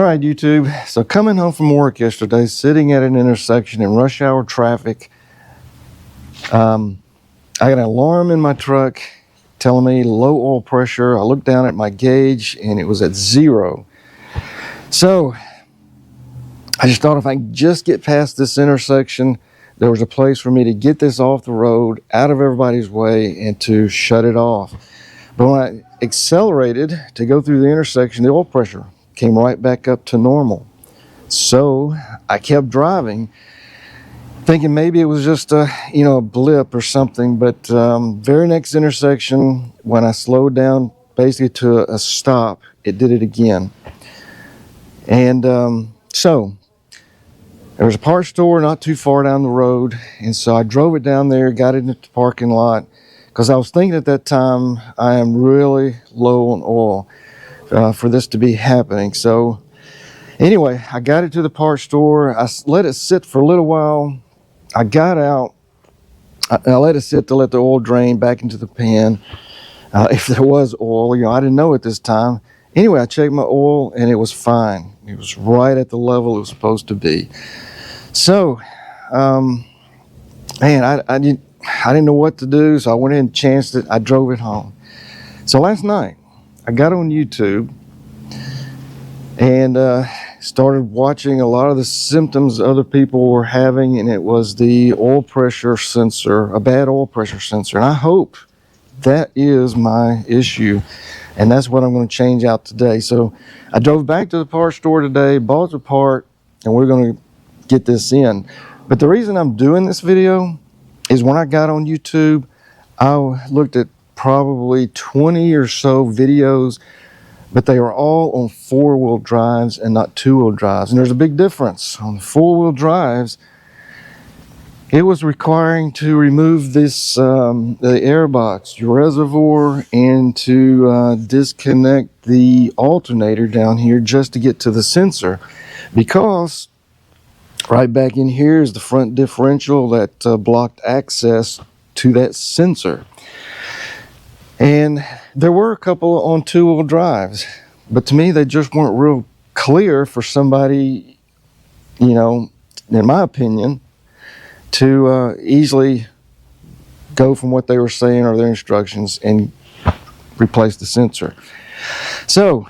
right, YouTube. So coming home from work yesterday, sitting at an intersection in rush hour traffic, I got an alarm in my truck telling me low oil pressure. I looked down at my gauge and it was at 0. So I just thought if I could just get past this intersection, there was a place for me to get this off the road, out of everybody's way, and to shut it off. But when I accelerated to go through the intersection, the oil pressure came right back up to normal. So I kept driving, thinking maybe it was just a blip or something. But very next intersection, when I slowed down basically to a stop, it did it again. And so there was a parts store not too far down the road, and so I drove it down there, got it into the parking lot, because I was thinking at that time I am really low on oil for this to be happening. So anyway, I got it to the parts store. I let it sit for a little while. I got out. I let it sit to let the oil drain back into the pan. If there was oil, I didn't know at this time. Anyway, I checked my oil and it was fine. It was right at the level it was supposed to be. So, man, I didn't know what to do, so I went ahead and chanced it. I drove it home. So last night, I got on YouTube and started watching a lot of the symptoms other people were having, and it was the oil pressure sensor, a bad oil pressure sensor. And I hope that is my issue, and that's what I'm going to change out today. So I drove back to the parts store today, bought the part, and we're going to get this in. But the reason I'm doing this video is when I got on YouTube, I looked at probably 20 or so videos, but they were all on 4-wheel drives and not 2-wheel drives. And there's a big difference. On the 4-wheel drives, it was requiring to remove this, the air box, your reservoir, and to disconnect the alternator down here just to get to the sensor, because right back in here is the front differential that blocked access to that sensor. And there were a couple on 2-wheel drives, but to me they just weren't real clear for somebody, in my opinion, to easily go from what they were saying or their instructions and replace the sensor. So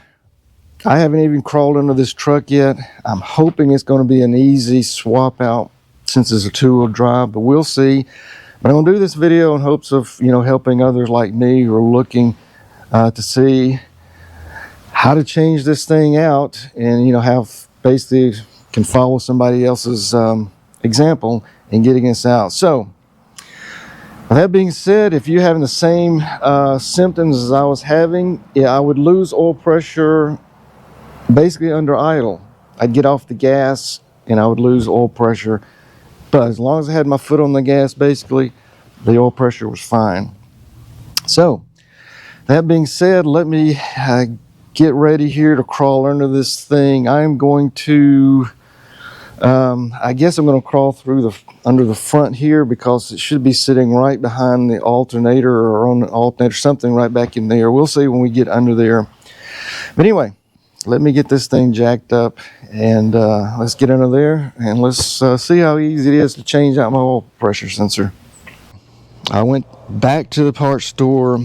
I haven't even crawled under this truck yet. I'm hoping it's going to be an easy swap out since it's a 2-wheel drive, but we'll see. But I'm going to do this video in hopes of helping others like me who are looking to see how to change this thing out, and how basically can follow somebody else's example in getting this out. So with that being said, if you're having the same symptoms as I was having, I would lose oil pressure basically under idle. I'd get off the gas and I would lose oil pressure, but as long as I had my foot on the gas, basically the oil pressure was fine. So that being said, let me get ready here to crawl under this thing. I'm going to I guess I'm going to crawl through under the front here, because it should be sitting right behind the alternator or on the alternator, something right back in there. We'll see when we get under there. But anyway, let me get this thing jacked up, and let's get under there and let's see how easy it is to change out my oil pressure sensor. I went back to the parts store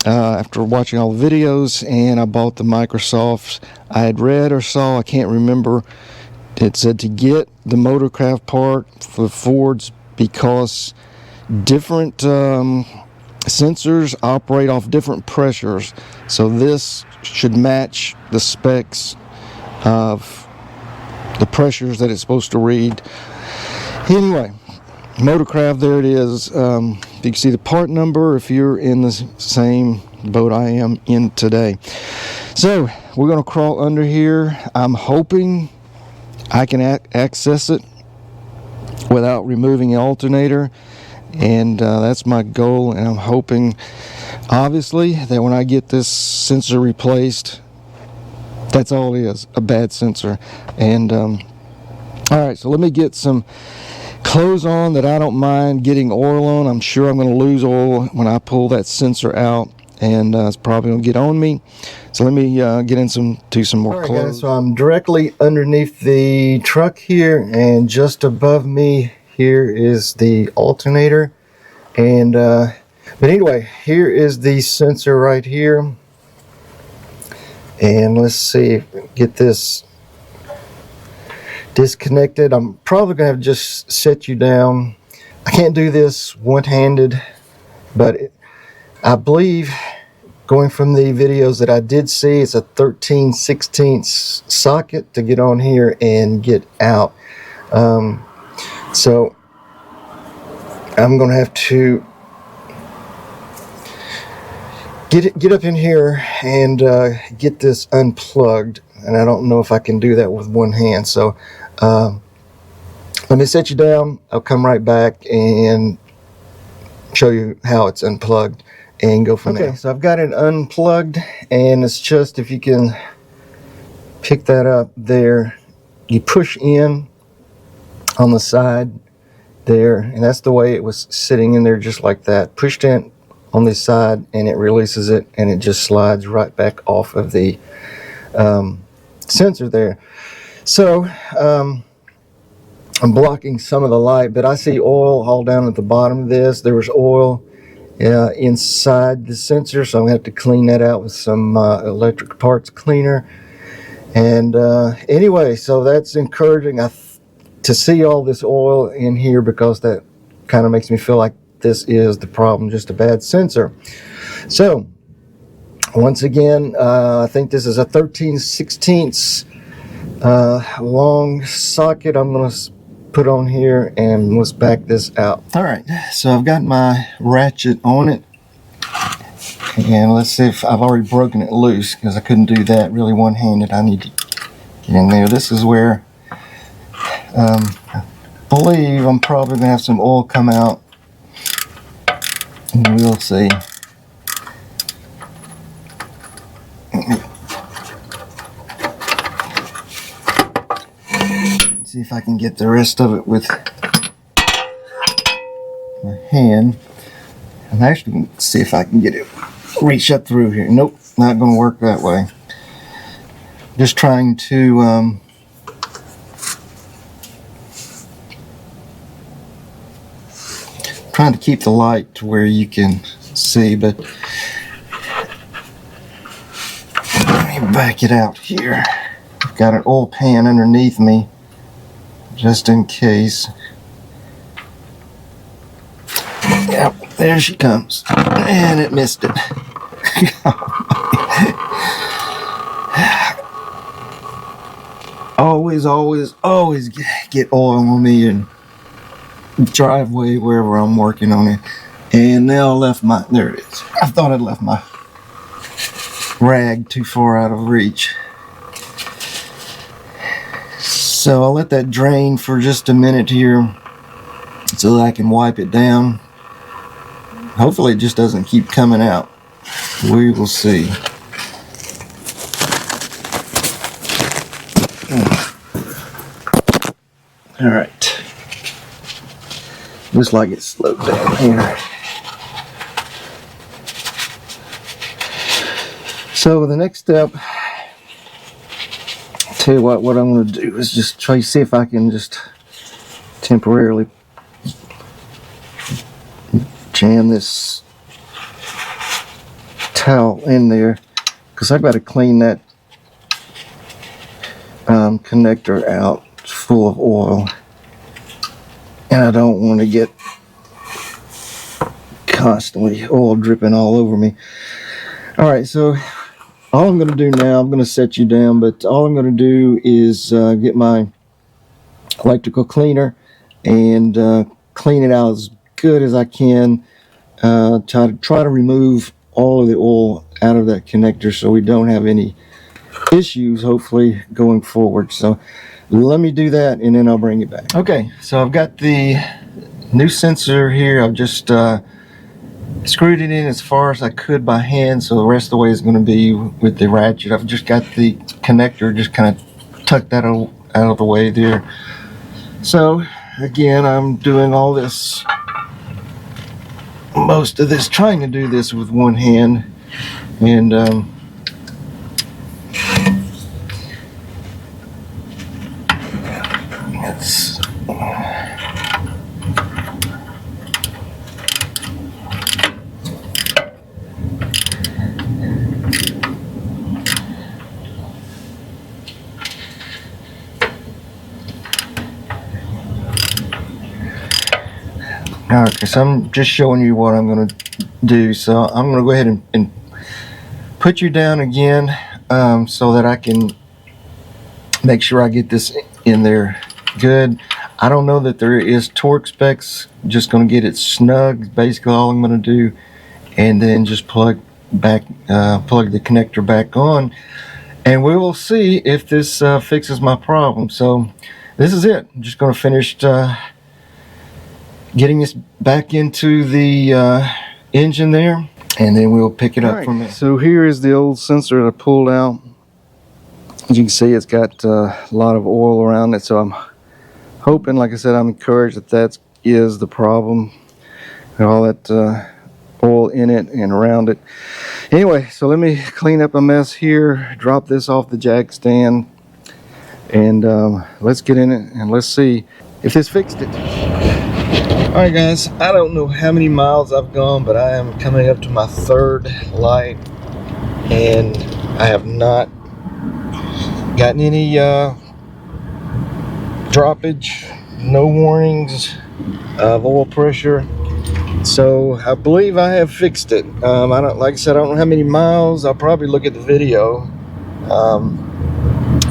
after watching all the videos, and I bought the Microsoft. I had read or saw, I can't remember, it said to get the Motorcraft part for the Fords because different sensors operate off different pressures. So this should match the specs of the pressures that it's supposed to read. Anyway, Motorcraft, there it is. You can see the part number if you're in the same boat I am in today. So we're going to crawl under here. I'm hoping I can access it without removing the alternator, and that's my goal. And I'm hoping, obviously, that when I get this sensor replaced, that's all it is, a bad sensor. And all right, so let me get some clothes on that I don't mind getting oil on. I'm sure I'm going to lose oil when I pull that sensor out, and it's probably going to get on me. So let me get in some more clothes. Guys, so I'm directly underneath the truck here, and just above me here is the alternator. And but anyway, here is the sensor right here. And let's see if we can get this disconnected. I'm probably gonna have to just set you down. I can't do this one-handed, but I believe, going from the videos that I did see, it's a 13/16 socket to get on here and get out. So I'm gonna have to get up in here and get this unplugged, and I don't know if I can do that with one hand. So let me set you down. I'll come right back and show you how it's unplugged and go from there. So I've got it unplugged, and it's just, if you can pick that up there, you push in on the side there, and that's the way it was sitting in there, just like that. Pushed in on this side, and it releases it, and it just slides right back off of the sensor there. So I'm blocking some of the light, but I see oil all down at the bottom of this. There was oil inside the sensor, so I'm going to have to clean that out with some electric parts cleaner. And anyway, so that's encouraging to see all this oil in here, because that kind of makes me feel like this is the problem, just a bad sensor. So once again, I think this is a 13/16 long socket I'm going to put on here, and let's back this out. All right, so I've got my ratchet on it, and let's see if I've already broken it loose, because I couldn't do that really one-handed. I need to get in there. This is where I believe I'm probably gonna have some oil come out, and we'll see. See if I can get the rest of it with my hand. I'm actually going to see if I can get it, reach up through here. Nope, not going to work that way. Just trying to keep the light to where you can see, but let me back it out here. I've got an oil pan underneath me, just in case. Yep, there she comes. And it missed it. always get oil on me in the driveway, wherever I'm working on it. And now I left my, there it is. I thought I'd left my rag too far out of reach. So I'll let that drain for just a minute here so that I can wipe it down. Hopefully it just doesn't keep coming out. We will see. All right. Looks like it's slowed down here. So the next step, tell you what I'm going to do is just try to see if I can just temporarily jam this towel in there, because I've got to clean that connector out. It's full of oil, and I don't want to get constantly oil dripping all over me. All right, so all I'm going to do now, I'm going to set you down, but all I'm going to do is get my electrical cleaner and clean it out as good as I can. Try to remove all of the oil out of that connector so we don't have any issues, hopefully, going forward. So let me do that, and then I'll bring it back. Okay, so I've got the new sensor here. I've just screwed it in as far as I could by hand, so the rest of the way is going to be with the ratchet. I've just got the connector, just kind of tucked that out of the way there. So again, I'm doing all this, most of this, trying to do this with one hand, and Okay, so I'm just showing you what I'm going to do. So I'm going to go ahead and put you down again, so that I can make sure I get this in there good. I don't know that there is torque specs. Just going to get it snug. Basically all I'm going to do, and then just plug the connector back on, and we will see if this fixes my problem. So this is it. I'm just going to finish getting this back into the engine there, and then we'll pick it up from there. So here is the old sensor that I pulled out. As you can see, it's got a lot of oil around it, so I'm hoping, like I said, I'm encouraged that that is the problem. All that oil in it and around it. Anyway, so let me clean up a mess here, drop this off the jack stand, and let's get in it and let's see if this fixed it. Alright guys, I don't know how many miles I've gone, but I am coming up to my third light, and I have not gotten any droppage, no warnings of oil pressure. So I believe I have fixed it. Like I said, I don't know how many miles. I'll probably look at the video,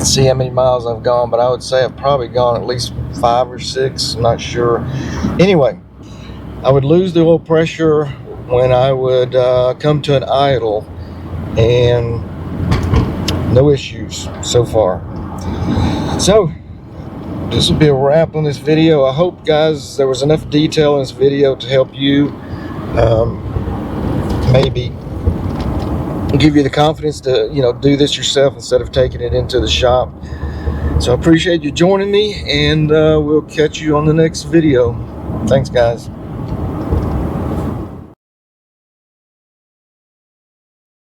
see how many miles I've gone, but I would say I've probably gone at least 5 or 6, I'm not sure. Anyway, I would lose the oil pressure when I would come to an idle, and no issues so far. So this will be a wrap on this video. I hope, guys, there was enough detail in this video to help you maybe give you the confidence to, do this yourself instead of taking it into the shop. So I appreciate you joining me, and we'll catch you on the next video. Thanks, guys.